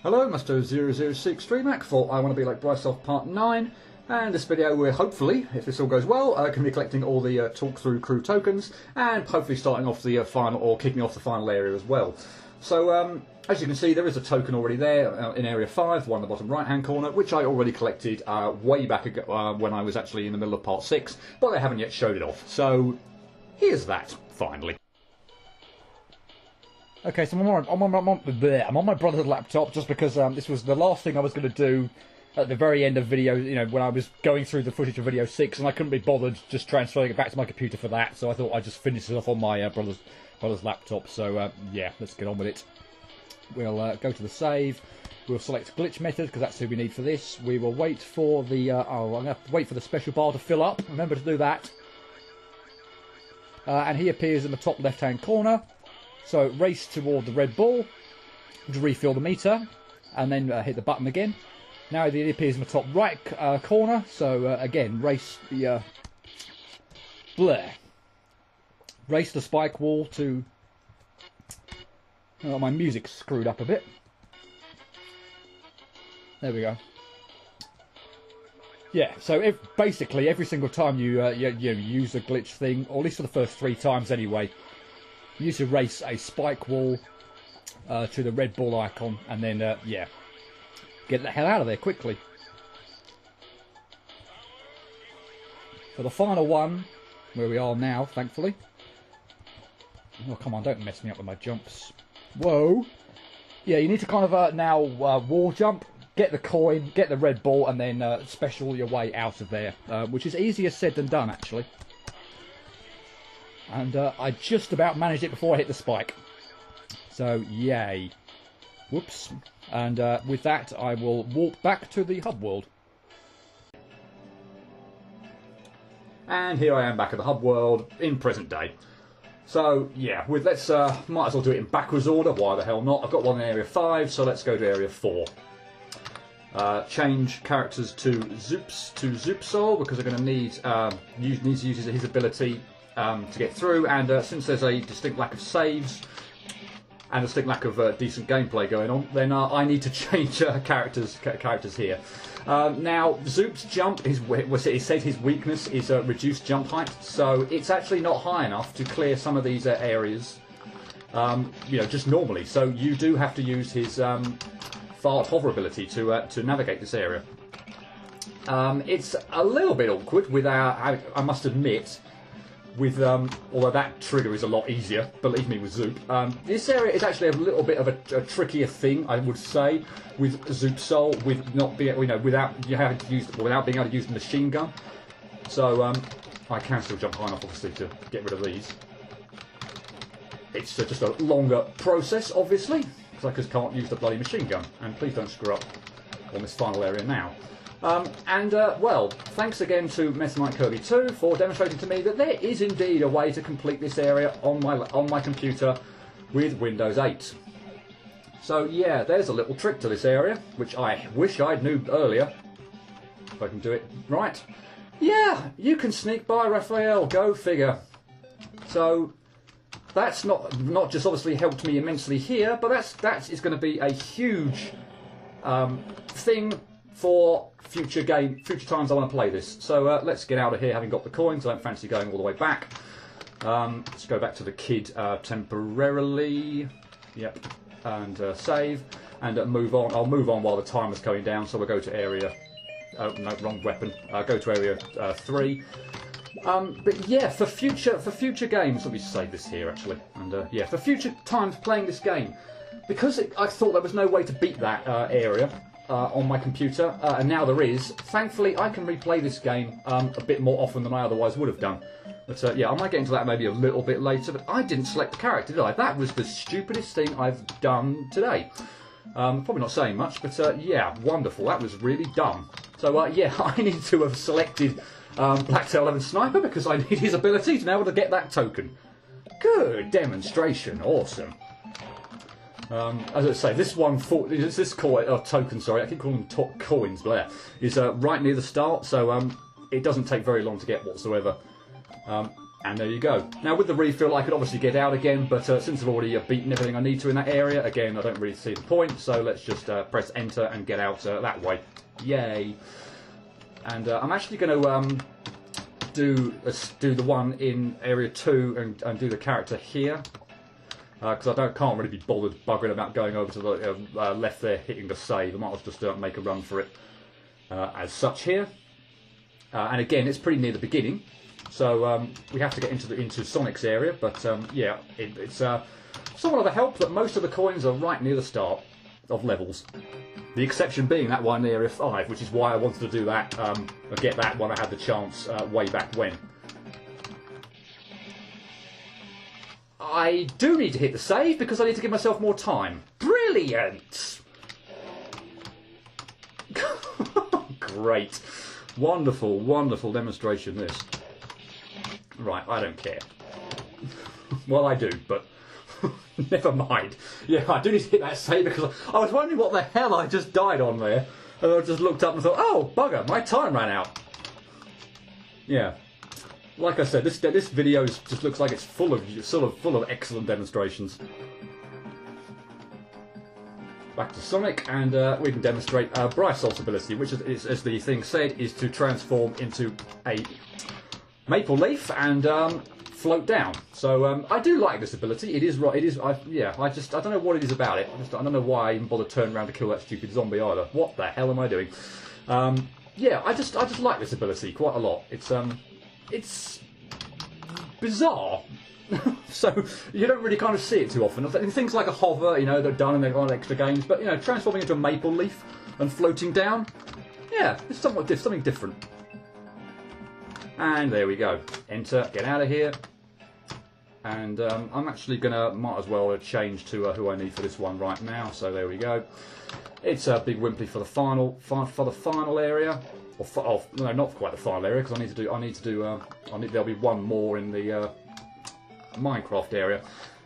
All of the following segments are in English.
Hello, Musto006 DreamHack for I Want to Be Like Brisulph Part 9, and this video we're hopefully, if this all goes well, going to be collecting all the talk-through crew tokens, and hopefully starting off the final, or kicking off the final area as well. So, as you can see, there is a token already there in Area 5, one in the bottom right-hand corner, which I already collected way back ago, when I was actually in the middle of Part 6, but they haven't yet showed it off. So, here's that, finally. Okay, so I'm on my brother's laptop just because this was the last thing I was going to do at the very end of video, you know, when I was going through the footage of video 6, and I couldn't be bothered just transferring it back to my computer for that, so I thought I'd just finish it off on my brother's laptop. So yeah, let's get on with it. We'll go to the save. We'll select glitch method because that's who we need for this. We will wait for the I'm going to have to wait for the special bar to fill up. Remember to do that. And he appears in the top left-hand corner. So race toward the red ball to refill the meter, and then hit the button again. Now it appears in the top right corner, so again race the race the spike wall to. Oh, my music's screwed up a bit. There we go. Yeah, so basically every single time you use the glitch thing, or at least for the first 3 times anyway. You need to race a spike wall to the red ball icon, and then, yeah, get the hell out of there quickly. For the final one, where we are now, thankfully. Oh, come on, don't mess me up with my jumps. Whoa! Yeah, you need to kind of now wall jump, get the coin, get the red ball, and then special your way out of there, which is easier said than done, actually. And I just about managed it before I hit the spike. So, yay. Whoops. And with that, I will walk back to the hub world. And here I am back at the hub world in present day. So, yeah, let's might as well do it in backwards order. Why the hell not? I've got one in Area 5, so let's go to Area 4. Change characters to Zoopsol, because they're going to need to use his ability to get through, and since there's a distinct lack of saves and a distinct lack of decent gameplay going on, then I need to change characters here. Now, Zoop's jump, it said his weakness is reduced jump height, so it's actually not high enough to clear some of these areas, you know, just normally. So you do have to use his fart hover ability to navigate this area. It's a little bit awkward without, I must admit. With although that trigger is a lot easier, believe me, with Zoop. This area is actually a little bit of a trickier thing, I would say, with Zoopsol, with not being, you know, without being able to use the machine gun. So I can still jump high enough, obviously, to get rid of these. It's just a longer process, obviously, because I just can't use the bloody machine gun. And please don't screw up on this final area now. Well, thanks again to Mr. Knight Kirby 2 for demonstrating to me that there is indeed a way to complete this area on my computer with Windows 8. So yeah, there's a little trick to this area, which I wish I'd knew earlier. If I can do it right. Yeah, you can sneak by Raphael, go figure. So that's not just obviously helped me immensely here, but that is going to be a huge thing for future times I want to play this. So let's get out of here, having got the coins. I don't fancy going all the way back. Let's go back to the kid temporarily. Yep, and save and move on. I'll move on while the timer's going down. So we'll go to area. Oh no, wrong weapon. Go to area 3. But yeah, for future games, let me save this here actually. And yeah, for future times playing this game, because I thought there was no way to beat that area. On my computer, and now there is. Thankfully, I can replay this game a bit more often than I otherwise would have done. But yeah, I might get into that maybe a little bit later, but I didn't select the character, did I? That was the stupidest thing I've done today. Probably not saying much, but yeah, wonderful. That was really dumb. So yeah, I need to have selected Blacktail 11 Sniper because I need his ability to be able to get that token. Good demonstration, awesome. As I say, this token, sorry, I keep calling them coins, but is right near the start, so it doesn't take very long to get whatsoever. And there you go. Now with the refill I could obviously get out again, but since I've already beaten everything I need to in that area, again I don't really see the point, so let's just press enter and get out that way. Yay! And I'm actually going to do the one in area 2 and do the character here, because I can't really be bothered buggering about going over to the left there hitting the save. I might as well just make a run for it as such here. And again, it's pretty near the beginning, so we have to get into Sonic's area. But yeah, it's somewhat of a help that most of the coins are right near the start of levels. The exception being that one in area 5, which is why I wanted to do that, get that when I had the chance way back when. I do need to hit the save because I need to give myself more time. Brilliant! Great. Wonderful, wonderful demonstration, this. Right, I don't care. Well, I do, but never mind. Yeah, I do need to hit that save because I was wondering what the hell I just died on there. And I just looked up and thought, oh, bugger, my time ran out. Yeah. Like I said, this video just looks like it's full of excellent demonstrations. Back to Sonic, and we can demonstrate Brisulph's ability, which is, as the thing said, is to transform into a maple leaf and float down. So I do like this ability. It is right. It is. I don't know what it is about it. I don't know why I even bothered turning around to kill that stupid zombie either. What the hell am I doing? Yeah, I just like this ability quite a lot. It's bizarre. So you don't really kind of see it too often. Things like a hover, you know, they're done and they've got extra games, but you know, transforming into a maple leaf and floating down, yeah, it's something different. And there we go. Enter, get out of here. And I'm actually might as well change to who I need for this one right now. So there we go. It's a Big Wimpy for the final area. No, not quite the final area, because there'll be one more in the Minecraft area.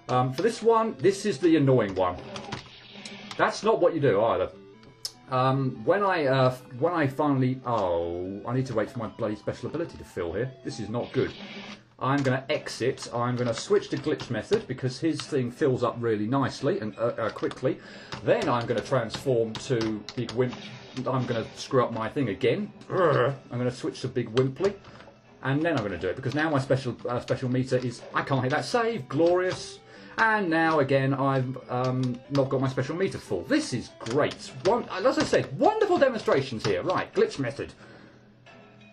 For this one, this is the annoying one. That's not what you do either. When I finally... Oh, I need to wait for my bloody special ability to fill here. This is not good. I'm going to exit. I'm going to switch to glitch method because his thing fills up really nicely and quickly. Then I'm going to transform to Big Wimp. I'm going to screw up my thing again. I'm going to switch to Big Wimply. And then I'm going to do it, because now my special meter is... I can't hit that save. Glorious. And now, again, I've not got my special meter full. This is great. As I said, wonderful demonstrations here. Right, glitch method.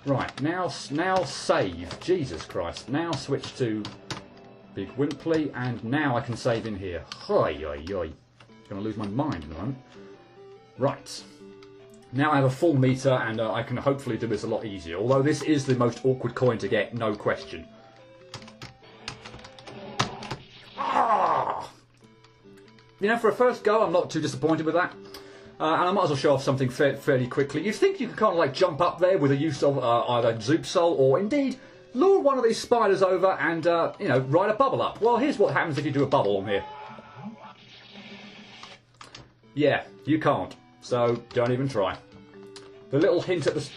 Right, now save. Jesus Christ. Now switch to Big Wimply, and now I can save in here. Hoi, oi, oi. Going to lose my mind in a moment. Right. Now I have a full meter, and I can hopefully do this a lot easier. Although this is the most awkward coin to get, no question. Ah! You know, for a first go, I'm not too disappointed with that. And I might as well show off something fairly quickly. You'd think you could kind of like jump up there with the use of either Zoop Soul or indeed lure one of these spiders over and, you know, ride a bubble up. Well, here's what happens if you do a bubble on here. Yeah, you can't. So don't even try. The little hint at the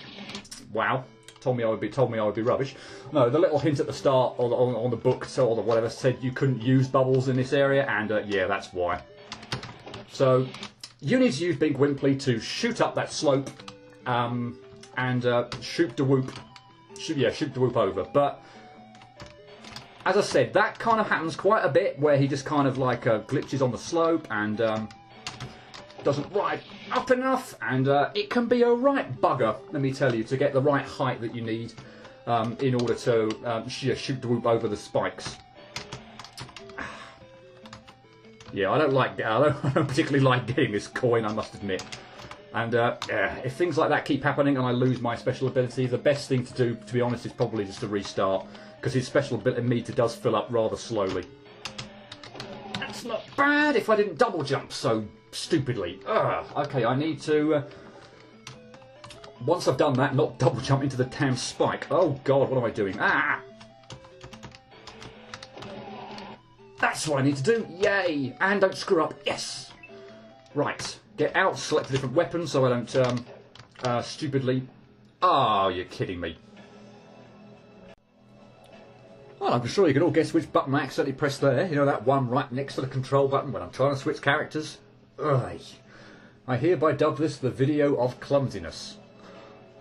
wow told me I would be rubbish. No, the little hint at the start on the book, so or whatever, said you couldn't use bubbles in this area, and yeah, that's why. So you need to use Big Wimply to shoot up that slope, and shoot the whoop over. But as I said, that kind of happens quite a bit, where he just kind of like glitches on the slope and doesn't ride up enough, and it can be a right bugger, let me tell you, to get the right height that you need in order to shoot the whoop over the spikes. Yeah, I don't particularly like getting this coin, I must admit. And if things like that keep happening and I lose my special ability, the best thing to do, to be honest, is probably just to restart, because his special meter does fill up rather slowly. That's not bad if I didn't double jump so stupidly. Okay, I need to, once I've done that, not double jump into the damn spike. Oh god, what am I doing? Ah! That's what I need to do. Yay! And don't screw up. Yes! Right. Get out, select a different weapon so I don't stupidly... Oh, you're kidding me. Well, I'm sure you can all guess which button I accidentally pressed there. You know, that one right next to the control button when I'm trying to switch characters? Ugh. I hereby dub this the video of clumsiness.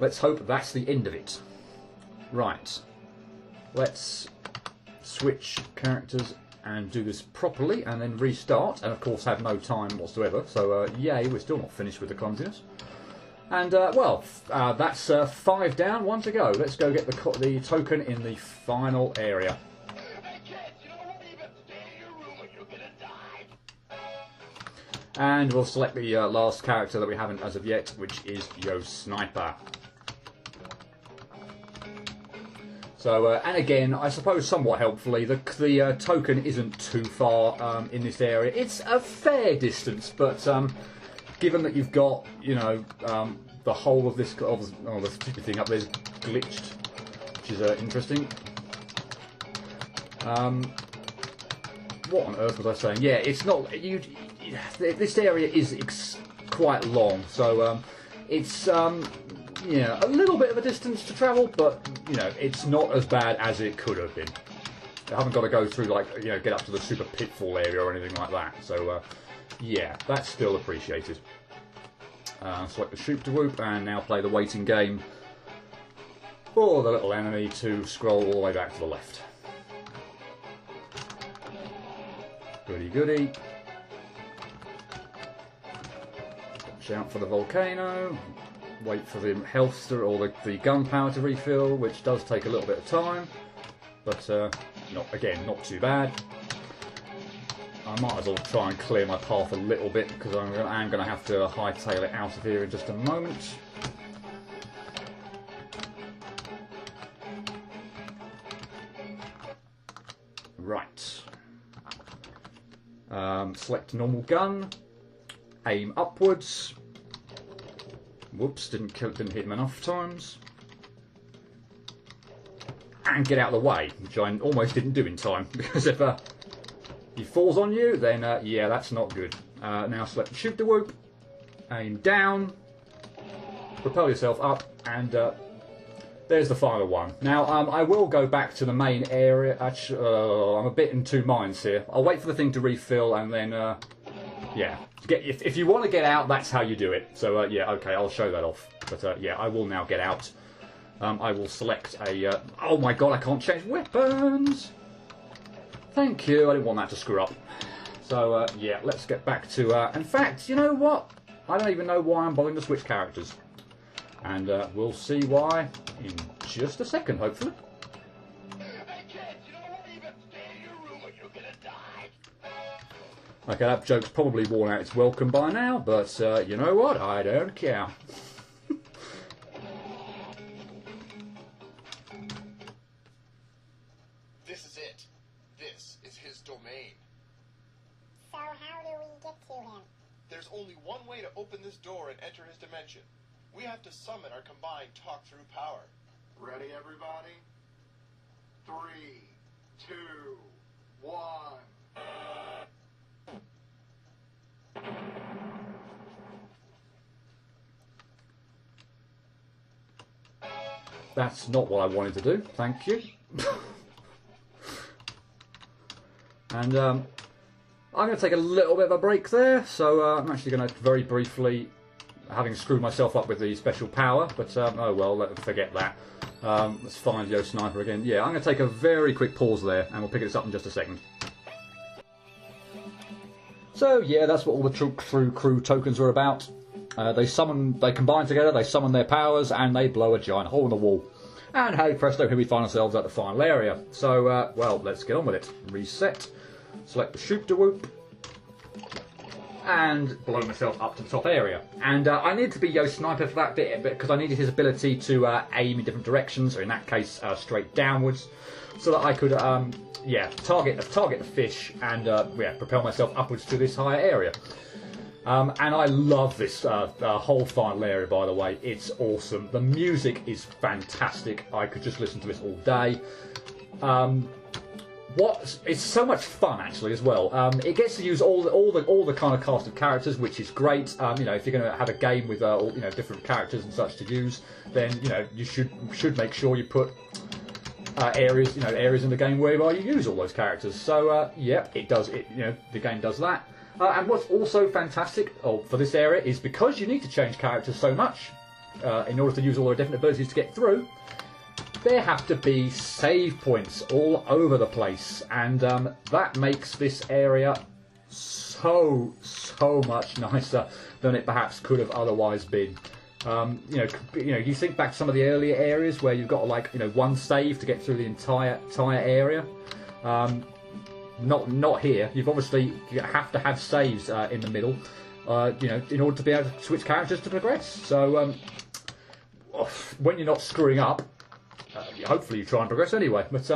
Let's hope that's the end of it. Right. Let's switch characters and do this properly and then restart. And of course have no time whatsoever. So, yay, we're still not finished with the clumsiness. And, well, that's 5 down, 1 to go. Let's go get the token in the final area. And we'll select the last character that we haven't as of yet, which is Yo Sniper. So, and again, I suppose somewhat helpfully, the token isn't too far in this area. It's a fair distance, but given that you've got, you know, the whole of this, the stupid thing up there is glitched, which is interesting. What on earth was I saying? Yeah, it's not, this area is quite long, so it's yeah, a little bit of a distance to travel, but you know, it's not as bad as it could have been. I haven't got to go through, like, you know, get up to the super pitfall area or anything like that. So yeah, that's still appreciated. Select the shoot to whoop and now play the waiting game for the little enemy to scroll all the way back to the left. Goody goody. Watch out for the volcano. Wait for the health or the gunpowder to refill, which does take a little bit of time, but not too bad. I might as well try and clear my path a little bit because I'm going to have to hightail it out of here in just a moment. Right. Select normal gun. Aim upwards. Whoops! Didn't hit him enough times. And get out of the way, which I almost didn't do in time because if he falls on you, then yeah, that's not good. Now select shoot the whoop, aim down, propel yourself up, and there's the final one. Now I will go back to the main area. Actually, I'm a bit in two minds here. I'll wait for the thing to refill, and then yeah, if you want to get out, that's how you do it. So yeah, okay, I'll show that off. But yeah, I will now get out. I will select a. Oh my god, I can't change weapons. Thank you, I didn't want that to screw up. So, yeah, let's get back to... in fact, you know what? I don't even know why I'm bothering to switch characters. And we'll see why in just a second, hopefully. Okay, that joke's probably worn out its welcome by now, but you know what? I don't care. This is it. This is his domain. So how do we get to him? There's only one way to open this door and enter his dimension. We have to summon our combined talk-through power. Ready, everybody? 3, 2, 1. That's not what I wanted to do, thank you. And I'm going to take a little bit of a break there, so I'm actually going to very briefly, having screwed myself up with the special power, but oh well, forget that. Let's find Yo Sniper again. Yeah, I'm going to take a very quick pause there, and we'll pick this up in just a second. So yeah, that's what all the through crew tokens are about. They combine together, they summon their powers, and they blow a giant hole in the wall. And hey presto, here we find ourselves at the final area. So, well, let's get on with it. Reset. Select the shoot to whoop, and blow myself up to the top area. And I need to be Yo Sniper for that bit because I needed his ability to aim in different directions, or in that case, straight downwards, so that I could, yeah, target the fish and yeah, propel myself upwards to this higher area. And I love this whole final area, by the way. It's awesome. The music is fantastic. I could just listen to this all day. It's so much fun actually as well. It gets to use all the kind of cast of characters, which is great. You know, if you're going to have a game with all, you know, different characters and such to use, then you know you should make sure you put areas, areas in the game whereby you use all those characters. So yeah, it does. The game does that. And what's also fantastic for this area is because you need to change characters so much in order to use all their different abilities to get through, there have to be save points all over the place, and that makes this area so much nicer than it perhaps could have otherwise been. You think back to some of the earlier areas where you've got one save to get through the entire area. Not here. You have to have saves in the middle, in order to be able to switch characters to progress. So when you're not screwing up, hopefully you try and progress anyway. But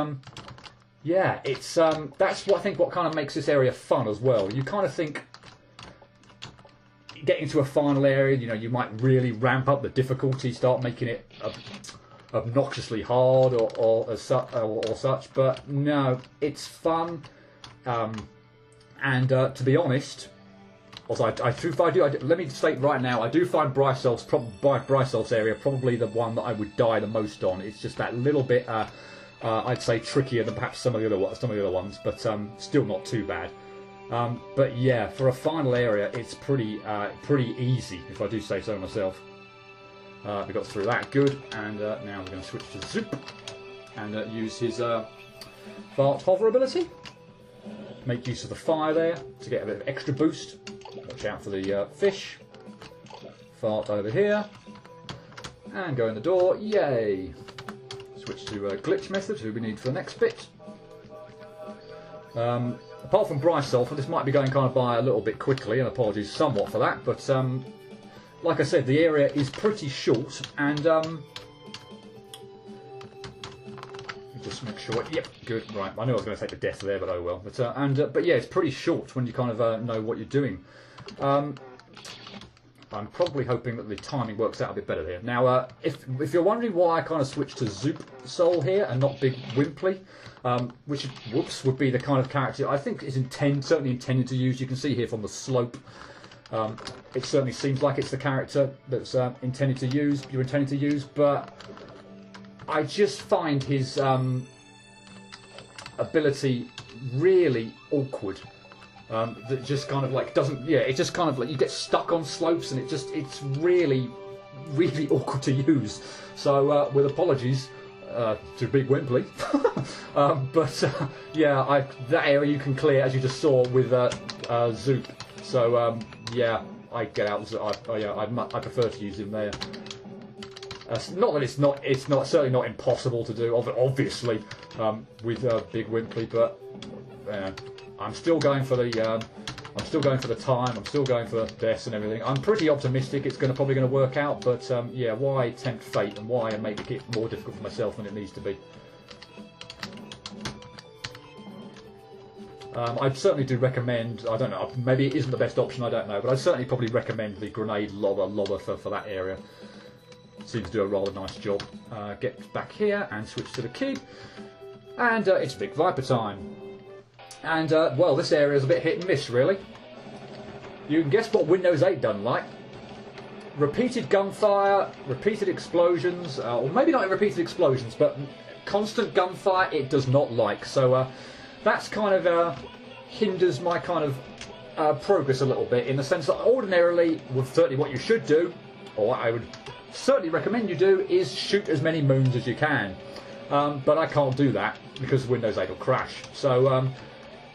yeah, it's that's what I think what kind of makes this area fun as well. You kind of think getting to a final area, you might really ramp up the difficulty, start making it obnoxiously hard or such. But no, it's fun. To be honest, also let me state right now, I do find Brisulph's area probably the one that I would die the most on. It's just that little bit, I'd say, trickier than perhaps some of the other ones, but still not too bad. But yeah, for a final area, it's pretty easy, if I do say so myself. We got through that good, and now we're going to switch to Zoop and use his Fart Hover ability. Make use of the fire there to get a bit of extra boost. Watch out for the fish. Fart over here. And go in the door. Yay! Switch to glitch method, who we need for the next bit. Apart from Brisulph, this might be going kind of by a little bit quickly, and apologies somewhat for that, but like I said, the area is pretty short, and just make sure. Yep, good. Right, I knew I was going to take the death there, but oh well. But yeah, it's pretty short when you kind of know what you're doing. I'm probably hoping that the timing works out a bit better here. Now, if you're wondering why I kind of switched to Zoop Soul here and not Big Wimply, which would be the kind of character I think is certainly intended to use. You can see here from the slope, it certainly seems like it's the character that's you're intended to use, but I just find his ability really awkward. That just kind of doesn't. Yeah, it just kind of you get stuck on slopes, and it's really awkward to use. So with apologies to Big Wimply, yeah, that area you can clear, as you just saw with Zoop. So yeah, I get out. I prefer to use him there. Not that it's not certainly not impossible to do, obviously, with Big Wimply, but I'm still going for the time. I'm still going for deaths and everything. I'm pretty optimistic it's probably going to work out, but yeah, why tempt fate and why make it more difficult for myself than it needs to be? I certainly do recommend. I don't know. Maybe it isn't the best option. I don't know, but I certainly probably recommend the grenade lobber for that area. Seems to do a rather nice job. Get back here and switch to the key, and it's Big Viper time. And well, this area is a bit hit and miss, really. You can guess what Windows 8 done like. Repeated gunfire, repeated explosions, or maybe not repeated explosions, but constant gunfire it does not like. So that's kind of hinders my kind of progress a little bit, in the sense that ordinarily, certainly what you should do, or what I would certainly recommend you do, is shoot as many moons as you can. But I can't do that because Windows 8 will crash. So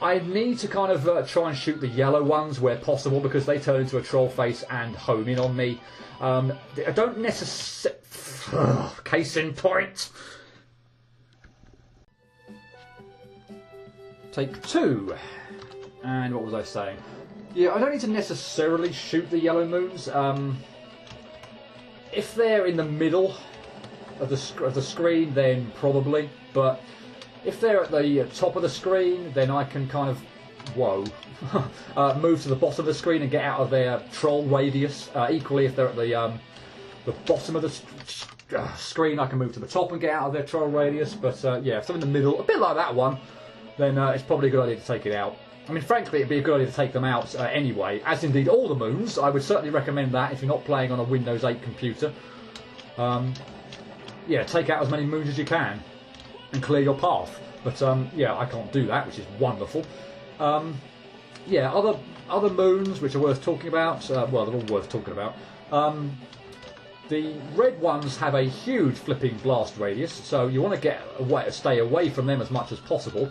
I need to kind of try and shoot the yellow ones where possible, because they turn into a troll face and home in on me. I don't necessarily... Case in point. Take 2. And what was I saying? Yeah, I don't need to necessarily shoot the yellow moons. If they're in the middle of the screen, then probably. But if they're at the top of the screen, then I can kind of, move to the bottom of the screen and get out of their troll radius. Equally, if they're at the bottom of the screen, I can move to the top and get out of their troll radius. But yeah, if they're in the middle, a bit like that one, then it's probably a good idea to take it out. I mean, frankly, it'd be a good idea to take them out anyway, as indeed all the moons. I would certainly recommend that if you're not playing on a Windows 8 computer. Yeah, take out as many moons as you can. and clear your path. But yeah, I can't do that, which is wonderful. Yeah, other moons which are worth talking about. Well, they're all worth talking about. The red ones have a huge flipping blast radius, so you want to stay away from them as much as possible.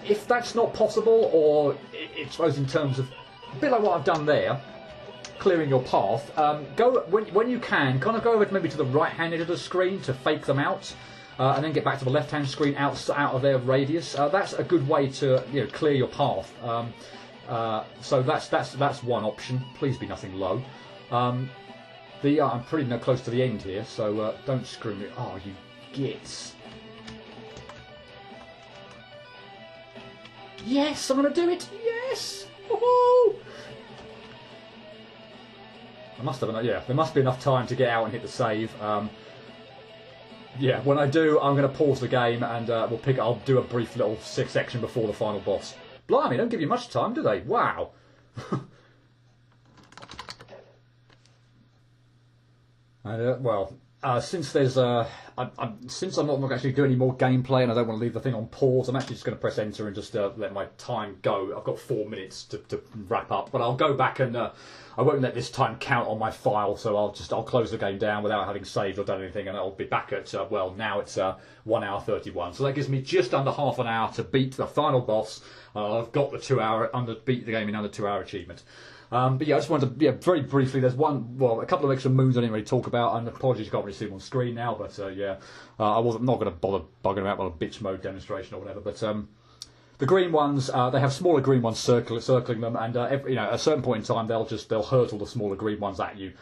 If that's not possible, or I suppose in terms of a bit like what I've done there, clearing your path, go when you can, kind of go over maybe to the right-hand edge of the screen to fake them out, and then get back to the left-hand screen out of their radius. That's a good way to clear your path. So that's one option. Please be nothing low. I'm pretty close to the end here, so don't screw me. Oh, you gits. Yes, I'm going to do it. Yes. Woohoo! I must have enough. Yeah, there must be enough time to get out and hit the save. Yeah, when I do, I'm going to pause the game and I'll do a brief little section before the final boss. Blimey, don't give you much time, do they? Wow. And, well, since there's since I'm not going to actually do any more gameplay and I don't want to leave the thing on pause, I'm actually just going to press enter and just let my time go. I've got 4 minutes to wrap up, but I'll go back and I won't let this time count on my file, so I'll close the game down without having saved or done anything, and I'll be back at well, now it's 1 hour 31, so that gives me just under half an hour to beat the final boss. I've got the beat the game in under 2 hour achievement. But yeah, I just wanted to, very briefly, there's a couple of extra moons I didn't really talk about, and apologies you can't really see them on screen now, but yeah, I wasn't not going to bother bugging about a bitch mode demonstration or whatever, but the green ones, they have smaller green ones circling them, and at a certain point in time they'll hurtle the smaller green ones at you,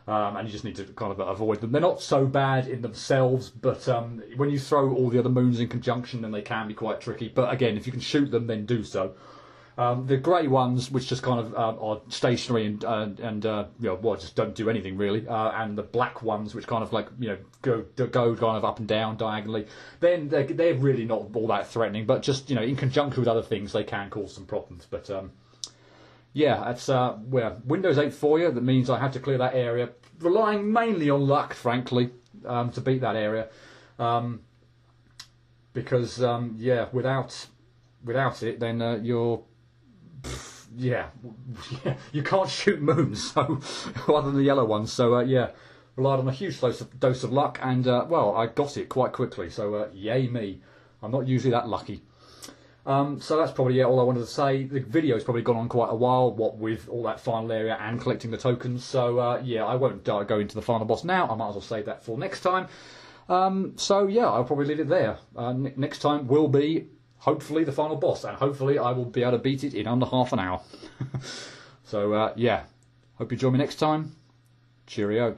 and you just need to kind of avoid them. They're not so bad in themselves, but when you throw all the other moons in conjunction, then they can be quite tricky. But again, if you can shoot them, then do so. The grey ones, which just kind of are stationary and just don't do anything really, and the black ones, which kind of like go kind of up and down diagonally, then they're really not all that threatening. But just in conjunction with other things, they can cause some problems. But yeah, that's Windows 8 for you. That means I had to clear that area, relying mainly on luck, frankly, to beat that area, because yeah, without it, then you're. Yeah, you can't shoot moons, so other than the yellow ones. So yeah, relied on a huge dose of luck, and well, I got it quite quickly. So yay me! I'm not usually that lucky. So that's probably all I wanted to say. The video's probably gone on quite a while, what with all that final area and collecting the tokens. So yeah, I won't go into the final boss now. I might as well save that for next time. So yeah, I'll probably leave it there. Next time will be hopefully the final boss, and hopefully I will be able to beat it in under half an hour. So yeah, hope you join me next time. Cheerio.